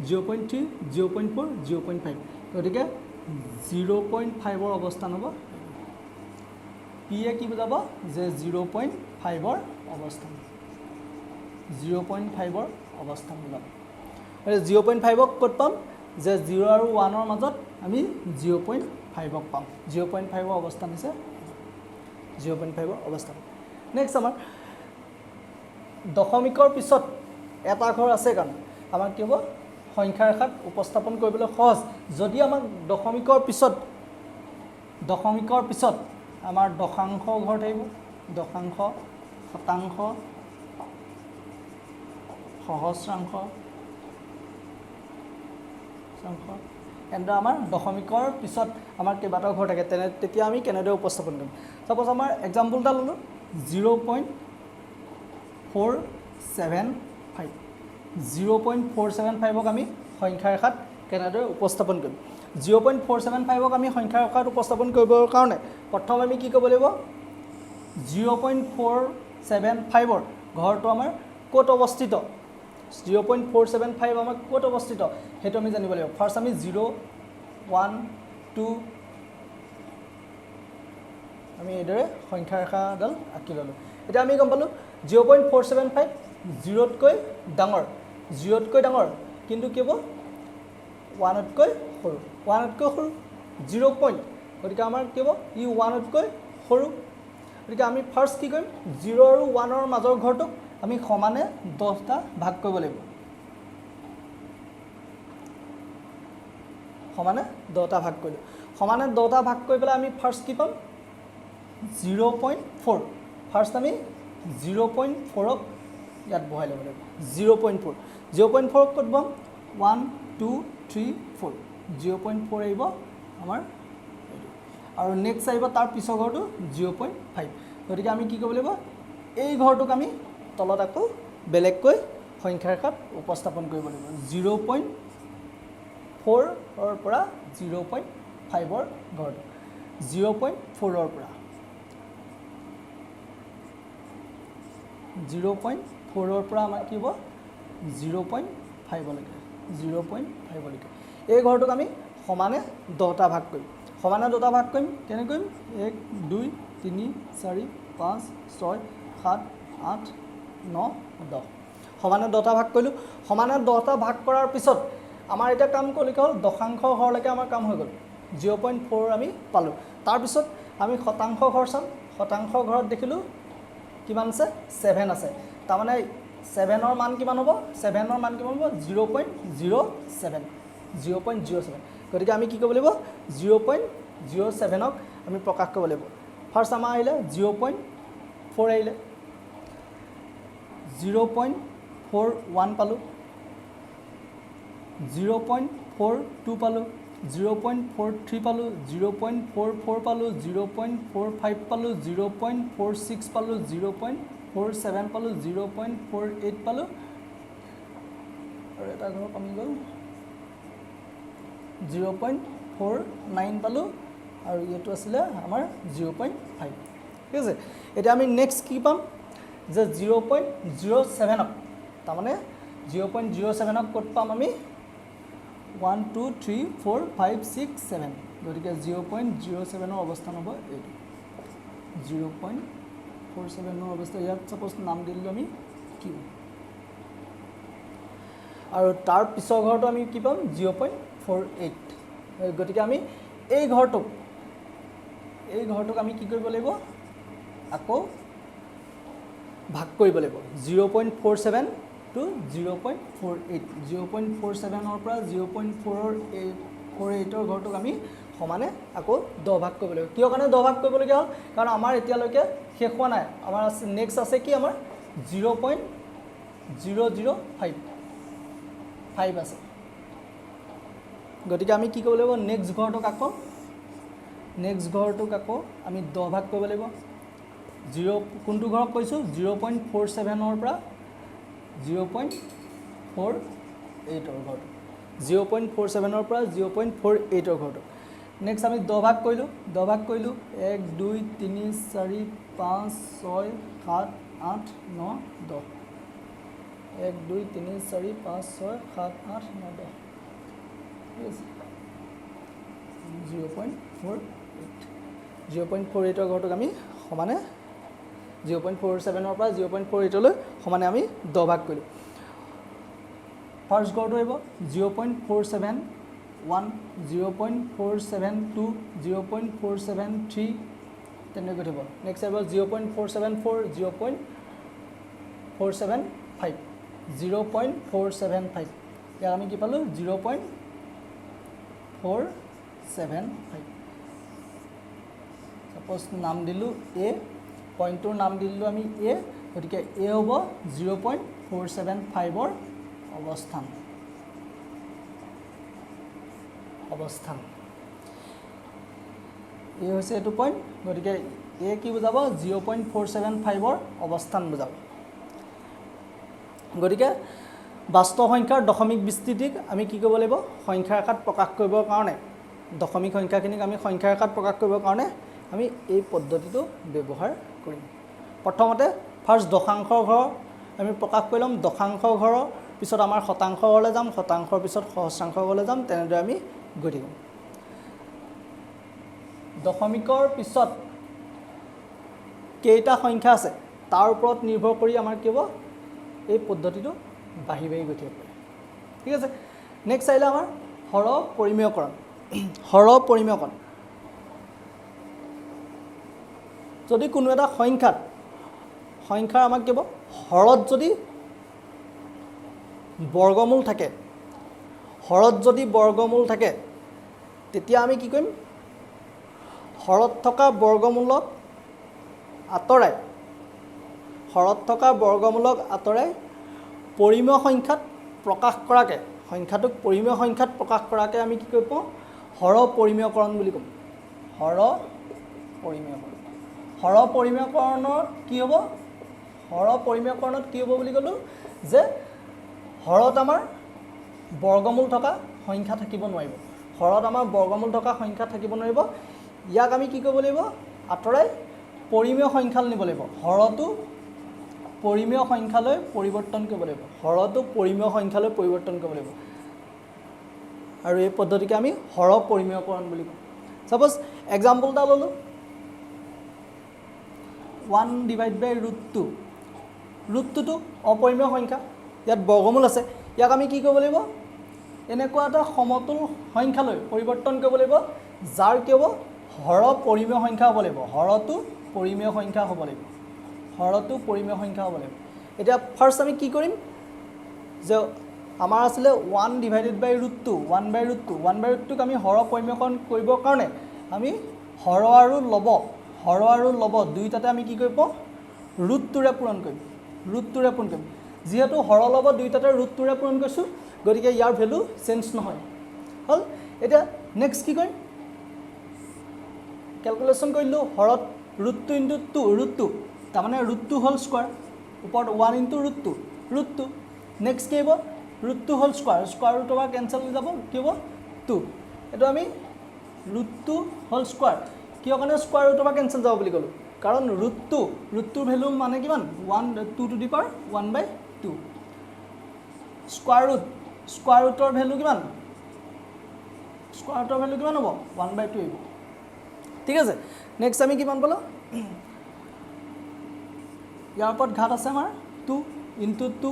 0.3 0.4 0.5 গতিকে 0.5 ৰ অৱস্থান হ'ব পি এ কি বুজাব যে 0.5 ৰ অৱস্থান 0.5 ৰ অৱস্থান বুজাব 0.5ক ক'ত পাম যে 0 আৰু 1 ৰ মাজত আমি 0.5ক পাম 0.5 ৰ অৱস্থান আছে 0.5 ৰ অৱস্থান নেক্সট আমাৰ দশমিকৰ পিছত এটা ঘৰ আছে কাৰণ আমাক কি হ'ব সংখ্যাৰ ৰেখাত উপস্থাপন কৰিবলৈ সহজ যদি আমাক দশমিকৰ পিছত আমাৰ দশাংশ ঘৰ থাকিব দশাংশ শতাংশ সহস্ৰাংশ এনেদৰে আমাৰ দশমিকৰ পিছত আমাৰ কেইবাটাও ঘৰ থাকে তেতিয়া আমি কেনেদৰে উপস্থাপন কৰিম সাপোজ আমাৰ এক্সাম্পল এটা ল'লো 0.475ক আমি সংখ্যাৰ ৰেখাত কেনেদৰে উপস্থাপন কৰিম 0.475ক আমি সংখ্যাৰ ৰেখাত উপস্থাপন কৰিবৰ কাৰণে প্ৰথম আমি কি কৰিব লাগিব 0.475ৰ ঘৰটো আমাৰ ক'ত অৱস্থিত 0.475 আমাৰ ক'ত অৱস্থিত সেইটো আমি জানিব লাগিব ফাৰ্স্ট আমি 0 1 2 আমি এদৰে সংখ্যাৰ ৰেখাডাল আঁকি ললো এটা আমি গম পালো 0.475 0 তকৈ ডাঙৰ কিন্তু কি হ'ব 1 তকৈ সৰু 0 পইণ্ট গতিকে আমাৰ কি হ'ব ই 1 তকৈ সৰু গতিকে আমি ফাৰ্স্ট কি কৰিম 0 আৰু 1 ৰ মাজৰ ঘৰটোক আমি সমানে 10টা ভাগ কৰিব লাগিব সমানে 10টা ভাগ কৰিলো সমানে 10টা ভাগ কৰি পেলাই আমি ফাৰ্স্ট কি পাম 0.4 ফাৰ্স্ট আমি 0.4ক ইয়াত বহাই ল'ব লাগিব 0.4ক ক'ত পাম 1 2 3 4 0.4 আহিব আমাৰ আৰু নেক্সট আহিব তাৰ পিছৰ ঘৰটো 0.5 গতিকে আমি কি কৰিব লাগিব এই ঘৰটোক আমি তলত আকৌ বেলেগকৈ সংখ্যাৰ ৰেখাত উপস্থাপন কৰিব লাগিব 0.4 ৰ পৰা 0.5 ৰ ঘৰটো 0.4 ৰ পৰা 0.4 ৰ পৰা আমাৰ কি হ'ব 0.5 লৈকে এই ঘৰটোক আমি সমানে 10টা ভাগ কৰিম কেনে কৰিম 1 2 3 4 5 6 7 8 9 10 সমানে 10টা ভাগ কৰিলো সমানে 10টা ভাগ কৰাৰ পিছত আমাৰ এটা কাম কৰিলে হ'ল দশাংশ ঘৰলৈকে আমাৰ কাম হৈ গ'ল 0.4 আমি পালো তাৰ পিছত আমি শতাংশ ঘৰ চাম শতাংশ ঘৰত দেখিলো কিমান আছে 7 আছে তাৰ মানে 7 ৰ মান কিমান হ'ব 0.07 গতিকে আমি কি কৰিব লাগিব 0.07ক আমি প্ৰকাশ কৰিব লাগিব ফাৰ্ষ্ট আমাৰ আহিলে 0.4 আহিলে 0.41 পালোঁ 0.42 পালোঁ 0.43 পালোঁ 0.44 পালোঁ 0.45 পালোঁ 0.46 পালোঁ 0.47 পালোঁ 0.48 পালোঁ আৰু এটা ঘৰ কমি গ'ল 0.49 পালোঁ আৰু এইটো আছিলে আমাৰ 0.5 ঠিক আছে এতিয়া আমি নেক্সট কি পাম যে 0.07 তাৰমানে 0.07 ক'ত পাম আমি 1 2 3 4 5 6 7 গতিকে 0.07 অৱস্থান হ'ব এইটো 0.47 অৱস্থা ইয়াত সাপোজ নাম দিলোঁ আমি কিউ আৰু তাৰ পিছৰ ঘৰটো আমি কি পাম 0.48 গতিকে আমি এই ঘৰটোক আমি কি কৰিব লাগিব আকৌ ভাগ কৰিব লাগিব 0.47 to 0.48 0.47 পৰা 0.48 ঘৰটোক আমি সমানে আকৌ 10 ভাগ কৰিব লাগিব কিয় কাৰণে 10 ভাগ কৰিবলগীয়া হ'ল কাৰণ আমাৰ এতিয়ালৈকে শেষ হোৱা নাই আমাৰ নেক্সট আছে কি আমাৰ 0.005 আছে গতিকে আমি কি কৰিব লাগিব নেক্সট ঘৰটোক আকৌ আমি 10 ভাগ কৰিব লাগিব 0 কোনটো ঘৰক কৈছোঁ 0.47 পৰা 0.48 ঘৰটো 0.47 পৰা 0.48 ঘৰটো নেক্সট আমি 10 ভাগ কৰিলোঁ 1 2 3 4 5 6 7 8 9 10 1 2 3 4 5 6 7 8 9 10 0.48 ঘৰটোক আমি সমানে 0.47 পৰা 0.48 লৈ সমানে আমি 10 ভাগ কৰিলোঁ ফাৰ্ষ্ট ঘৰটো আহিব 0.471 0.472 0.473 তেনেকৈ গৈ থাকিব নেক্সট আহিব 0.474 0.475 0.475 ইয়াত আমি কি পালোঁ 0.475 সাপোজ নাম দিলোঁ এ পইণ্টটোৰ নাম দিলোঁ আমি এ গতিকে এ হ'ব 0.475 অৱস্থান এ হৈছে এইটো পইণ্ট গতিকে এ কি বুজাব 0.475 অৱস্থান বুজাব গতিকে বাস্তৱ সংখ্যাৰ দশমিক বিস্তৃতিক আমি কি কৰিব লাগিব সংখ্যাৰ আকাৰত প্ৰকাশ কৰিবৰ কাৰণে দশমিক সংখ্যাখিনিক আমি সংখ্যাৰ আকাৰত প্ৰকাশ কৰিবৰ কাৰণে আমি এই পদ্ধতিটো ব্যৱহাৰ কৰিম প্ৰথমতে ফাৰ্ষ্ট দশাংশৰ ঘৰ আমি প্ৰকাশ কৰি ল'ম দশাংশৰ ঘৰৰ পিছত আমাৰ শতাংশ ঘৰলৈ যাম শতাংশৰ পিছত সহস্ৰাংশ ঘৰলৈ যাম তেনেদৰে আমি গৈ থাকিম দশমিকৰ পিছত কেইটা সংখ্যা আছে তাৰ ওপৰত নিৰ্ভৰ কৰি আমাৰ কি হ'ব এই পদ্ধতিটো বাঢ়ি গৈ থাকিব পাৰে ঠিক আছে নেক্সট আহিলে আমাৰ হৰ পৰিমেয়কৰণ যদি কোনো এটা সংখ্যাৰ আমাক কি হ'ব হৰত যদি বৰ্গমূল থাকে তেতিয়া আমি কি কৰিম হৰত থকা বৰ্গমূলক আঁতৰাই পৰিমেয় সংখ্যাত প্ৰকাশ কৰাকৈ সংখ্যাটোক পৰিমেয় সংখ্যাত প্ৰকাশ কৰাকৈ আমি কি কৰিব হৰ পৰিমেয়কৰণ বুলি ক'ম হৰ পৰিমেয়কৰণত কি হ'ব বুলি ক'লোঁ যে হৰত আমাৰ বৰ্গমূল থকা সংখ্যা থাকিব নোৱাৰিব ইয়াক আমি কি কৰিব লাগিব আঁতৰাই পৰিমেয় সংখ্যালৈ নিব লাগিব হৰটো পৰিমেয় সংখ্যালৈ পৰিৱৰ্তন কৰিব লাগিব আৰু এই পদ্ধতিকে আমি হৰ পৰিমেয়কৰণ বুলি কওঁ সাপোজ এক্সাম্পল এটা ল'লোঁ 1/√2 ৰুটটোতো অপৰিমেয় সংখ্যা ইয়াত বৰ্গমূল আছে ইয়াক আমি কি কৰিব লাগিব এনেকুৱা এটা সমতুল সংখ্যালৈ পৰিৱৰ্তন কৰিব লাগিব যাৰ কি হ'ব হৰ পৰিমেয় সংখ্যা হ'ব লাগিব হৰটো পৰিমেয় সংখ্যা হ'ব লাগিব এতিয়া ফাৰ্ষ্ট আমি কি কৰিম যে আমাৰ আছিলে 1/√2 1/√2ক আমি হৰ পৰিমেয়কৰণ কৰিবৰ কাৰণে আমি হৰ আৰু হৰ আৰু লব দুইটাতে আমি কি কৰিব ৰুটটোৰে পূৰণ কৰিম ৰুটটোৰে পূৰণ কৰিম যেহেতু হৰ লব দুইটাতে ৰুটটোৰে পূৰণ কৰিছো গতিকে ইয়াৰ ভ্যালু চেঞ্জ নহয় হল এটা নেক্সট কি কৰিম ক্যালকুলেশন কৰিলো হৰত √2 * 2 √2 তাৰ মানে √2 হোল স্কয়াৰ ওপৰত 1 * √2 নেক্সট কি হ'ব √2 whole square square root over cancel হৈ যাব কি হ'ব 2 এটো আমি √2 হোল স্কয়াৰ কিয় কাৰণে স্কয়াৰ ৰুট ওভাৰ কেনসেল যাব বুলি কলো কাৰণ √2 ভ্যালু মানে কিমান 1 2 টু দি পাৱাৰ 1/2 স্কয়াৰ ৰুটৰ ভ্যালু কিমান স্কয়াৰ ৰুটৰ ভ্যালু কিমান হ'ব 1/2 হ'ব ঠিক আছে নেক্সট আমি কিমান পালো ইয়াৰ ওপৰত ঘাত আছে আমাৰ 2 * 2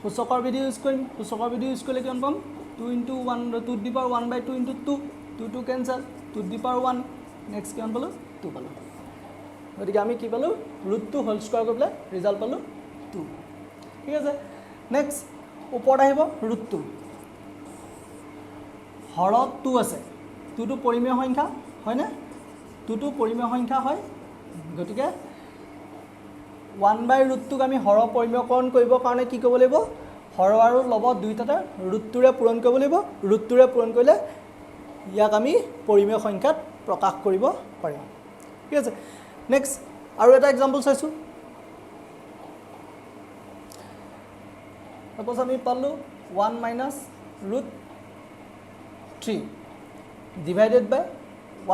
সূচকৰ বিধি ইউজ কৰিম সূচকৰ বিধি ইউজ কৰিলে কিমান পাম 2 * 1 2 to the power 1/2 * 2 2 to cancel 2 the power 1 next কিমান পালো 2 পালো গতিকে আমি কি পালো √2 হোল স্কয়াৰ কৰি পেলাই ৰিজাল্ট পালো 2 ঠিক আছে নেক্সট ওপৰত আহিব √2 হৰত 2 আছে 2 টো পৰিমেয় সংখ্যা হয় না 2 টো পৰিমেয় সংখ্যা হয় গতিকে 1/√2 ক আমি হৰ পৰিমেয়কৰণ কৰিব কাৰণে কি কৰিব লাগিব হৰ আৰু লব দুইটাতে ৰুটটোৰে পূৰণ কৰিব লাগিব ৰুটটোৰে পূৰণ কৰিলে ইয়াক আমি পৰিমেয় সংখ্যাত প্ৰকাশ কৰিব পাৰিম ঠিক আছে নেক্সট আৰু এটা एग्जांपल চাইছো সাপোজ আমি পালো 1 - √3 ডিভাইডেড বাই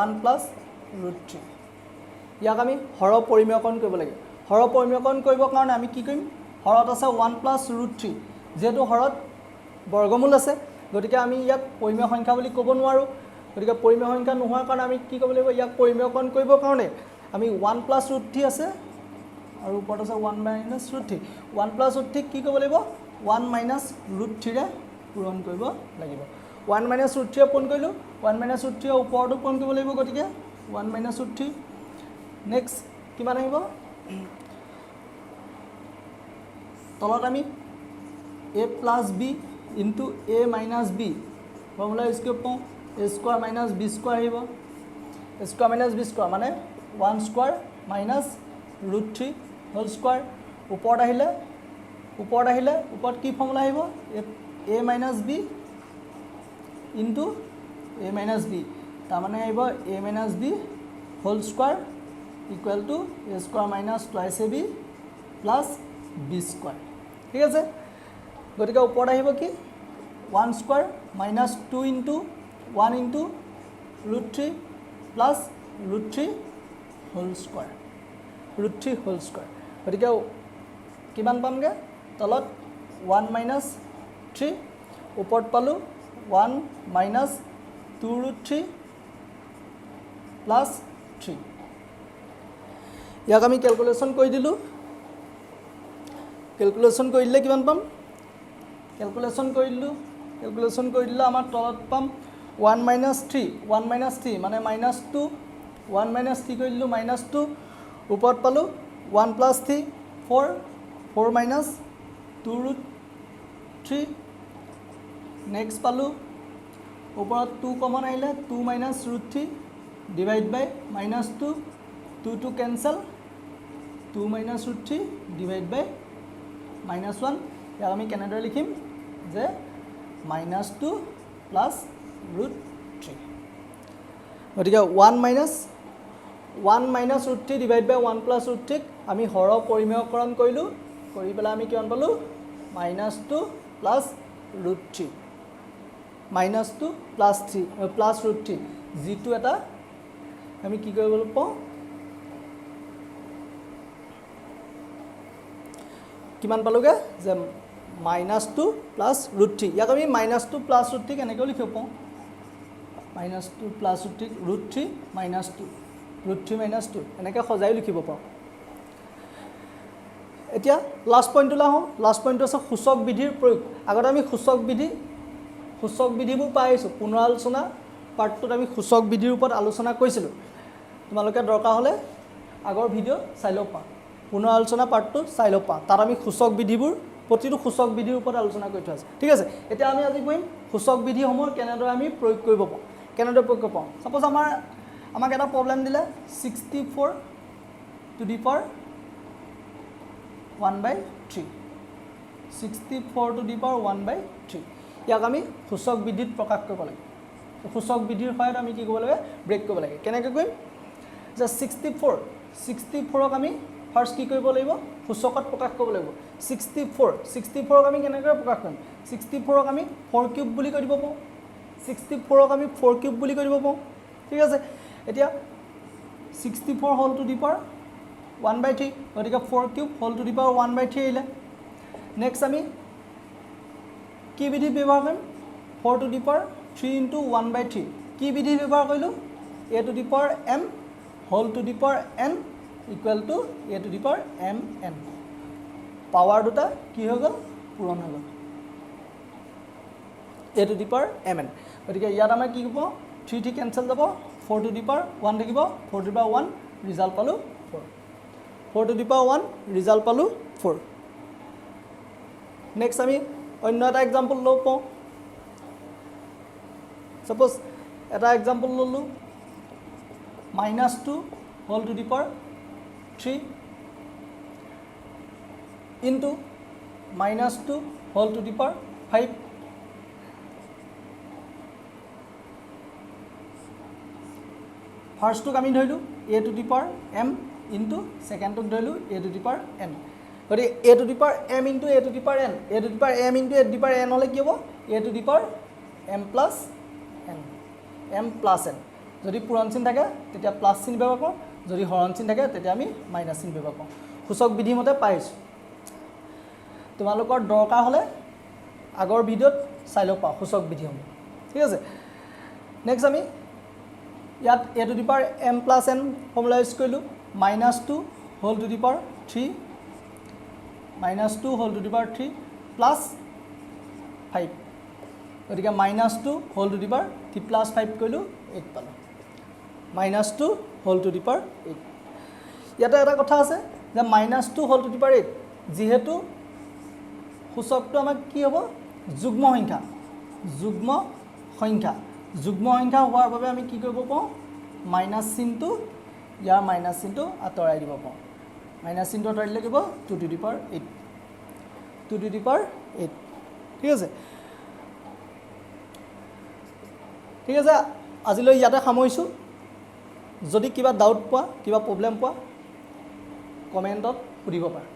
1 + √3 ইয়াক আমি হৰ পৰিমেয়কৰণ কৰিব লাগে হৰ পৰিমেয়কৰণ কৰিবৰ কাৰণে আমি কি কৰিম হৰত আছে 1 + √3 যেহেতু হৰত বৰ্গমূল আছে গতিকে আমি ইয়াক পৰিমেয় সংখ্যা বুলি ক'ব নোৱাৰো গতিকে পৰিমেয় সংখ্যা নোহোৱাৰ কাৰণে আমি কি কৰিব লাগিব ইয়াক পৰিমেয়কৰণ কৰিবৰ কাৰণে আমি 1 + √3 আছে আৰু ওপৰত আছে 1 - √3 1 + √3 কি কৰিব লাগিব 1 - √3 ৰে পূৰণ কৰিব লাগিব 1 - √3 ৰে পূৰণ কৰিলো 1 - √3 ৰ ওপৰতো পূৰণ কৰিব লাগিব গতিকে 1 - √3 নেক্সট কিমান আহিব তলত আমি a + b * a - b formula use কৰিব পাওঁ a² - b² আহিব a² - b² মানে 1² - √3 হোল স্কয়াৰ ওপৰত আহিলে ওপৰত কি ফৰ্মুলা আহিব a - b a - b তাৰ মানে আহিব a - b whole square equal to a² - 2ab plus b² ঠিক আছে গতিকে ওপৰত আহিব কি 1² - 2 * 1 * √3 প্লাস √3 হোল স্কয়াৰ গতিকে কিমান পামগে তলত 1 - 3 ওপৰত পালো 1 - 2 √3 প্লাস 3 ইয়াক আমি ক্যালকুলেশন কৰি দিলো ক্যালকুলেশন কৰিলে কিমান পাম ক্যালকুলেশন কৰিলে আমাৰ তলত পাম 1 - 3 মানে -2 1 - 3 কৰিলো -2 ওপৰত পালো 1 + 3 4 4 - 2 √3 নেক্সট পালো ওপৰত 2 কমন আহিলে 2 - √3 divide by -2 2 to cancel 2 - √3 divide বাই -1 ইয়াক আমি কেনেদৰে লিখিম যে -2 প্লাস √3 গতিকে 1 - √3 ডিভাইড বাই 1 + √3 আমি হৰ পৰিমেয়কৰণ কৰিলো কৰি পেলাই আমি কিমান পালো -2 প্লাস √3 -2 প্লাস √3 যিটো এটা আমি কি কৰিব পাওঁ কিমান পালোগে যে -2 প্লাস √3 ইয়াক আমি -2 প্লাস √3 কেনেকৈ লিখিব পাওঁ -2 প্লাস √3 √3 - 2 এনেকৈ সজাই লিখিব পাওঁ এতিয়া লাষ্ট পইণ্টটো আহো লাষ্ট পইণ্টটো আছে সূচক বিধিৰ প্ৰয়োগ আগতে আমি সূচক বিধিবোৰ পাই আহিছো পুনৰালোচনা পাৰ্টটোত আমি সূচক বিধিৰ ওপৰত আলোচনা কৰিছিলো তোমালোকে দৰকাৰ হলে আগৰ ভিডিও চাই লওক পা পুনৰালোচনা পাৰ্টটো চাই লওক পা তাত আমি সূচক বিধিবোৰ প্ৰতিটো সূচক বিধিৰ ওপৰত আলোচনা কৰি থোৱা আছে ঠিক আছে এতিয়া আমি আজি কৰিম সূচক বিধিসমূহ কেনেদৰে আমি প্ৰয়োগ কৰিব পাওঁ সাপোজ আমাক এটা প্ৰব্লেম দিলে 64 two the power 1/3 64 two the power 1/3 ইয়াক আমি সূচক বিধিত প্ৰকাশ কৰিব লাগে সূচক বিধিৰ সহায়ত আমি কি কৰিব লাগে ব্ৰেক কৰিব লাগে কেনেকৈ কৰিম যে 64ক আমি ফাৰ্ষ্ট কি কৰিব লাগিব সূচকত প্ৰকাশ কৰিব লাগিব 64ক আমি কেনেকৈ প্ৰকাশ কৰিম 64ক আমি 4 কিউব বুলি কৈ দিব পাৰোঁ 64ক আমি 4 কিউব বুলি কৈ দিব পাৰোঁ ঠিক আছে এতিয়া 64 হোল টু দি পাৱাৰ 1/3 গতিকে 4 cube whole to the power 1/3 আহিলে নেক্সট আমি কি বিধি ব্যৱহাৰ কৰিম 4 টু দি পাৱাৰ 3 ইনটু 1/3 কি বিধি ব্যৱহাৰ কৰিলোঁ a to the power m whole to the power n equal to a to the power mn power দুটা কি হৈ গ'ল পূৰণ হৈ গ'ল a to the power mn গতিকে ইয়াত আমাৰ কি হ'ব 3 কেনচেল যাব 4 টু দি পাৱাৰ 1 থাকিব 4 টু দি পাৱাৰ 1 ৰিজাল্ট পালোঁ 4 টু দি পাৱাৰ 1 ৰিজাল্ট পালোঁ 4 নেক্সট আমি অন্য এটা এক্সাম্পল ল'ব পাৰোঁ সাপোজ এটা এক্সাম্পল ল'লোঁ -2 whole to the power 3 into -2 whole to the power 5 ফাৰ্ষ্টটোক আমি ধৰিলোঁ a to the power m into ছেকেণ্ডটোক ধৰিলোঁ a to the power n গতিকে a to the power m into a to the power n a to the power m into a to the power n হ'লে কি হ'ব a to the power m plus n যদি পূৰণ চিন থাকে তেতিয়া plus চিন ব্যৱহাৰ কৰোঁ যদি হৰণ চিন থাকে তেতিয়া আমি মাইনাছ চিন ব্যৱহাৰ কৰোঁ সূচক বিধি মতে পাইছোঁ তোমালোকৰ দৰকাৰ হ'লে আগৰ ভিডিঅ'ত চাই ল'ব পাওঁ সূচক বিধিসমূহ ঠিক আছে নেক্সট আমি ইয়াত a to the power m plus n formula use কৰিলোঁ -2 whole to the power 3 -2 whole to the power 3 plus 5 গতিকে -2 whole to the power 3 plus 5 কৰিলোঁ 8 পালোঁ -2 হোল টু দি পাৱাৰ 8 ইয়াতে এটা কথা আছে যে -2 হোল টু দি পাৱাৰ 8 যিহেতু সূচকটো আমাক কি হ'ব যুগ্ম সংখ্যা হোৱাৰ বাবে আমি কি কৰিব পাৰোঁ মাইনাছ চিনটো ইয়াৰ মাইনাছ চিনটো আঁতৰাই দিব পাৰোঁ মাইনাছ চিনটো আঁতৰাই দিলে কি হ'ব 2 টু দি পাৱাৰ 8 ঠিক আছে আজিলৈ ইয়াতে সামৰিছোঁ যদি কিবা ডাউট পোৱা কিবা প্ৰব্লেম পোৱা কমেণ্টত সুধিব পাৰা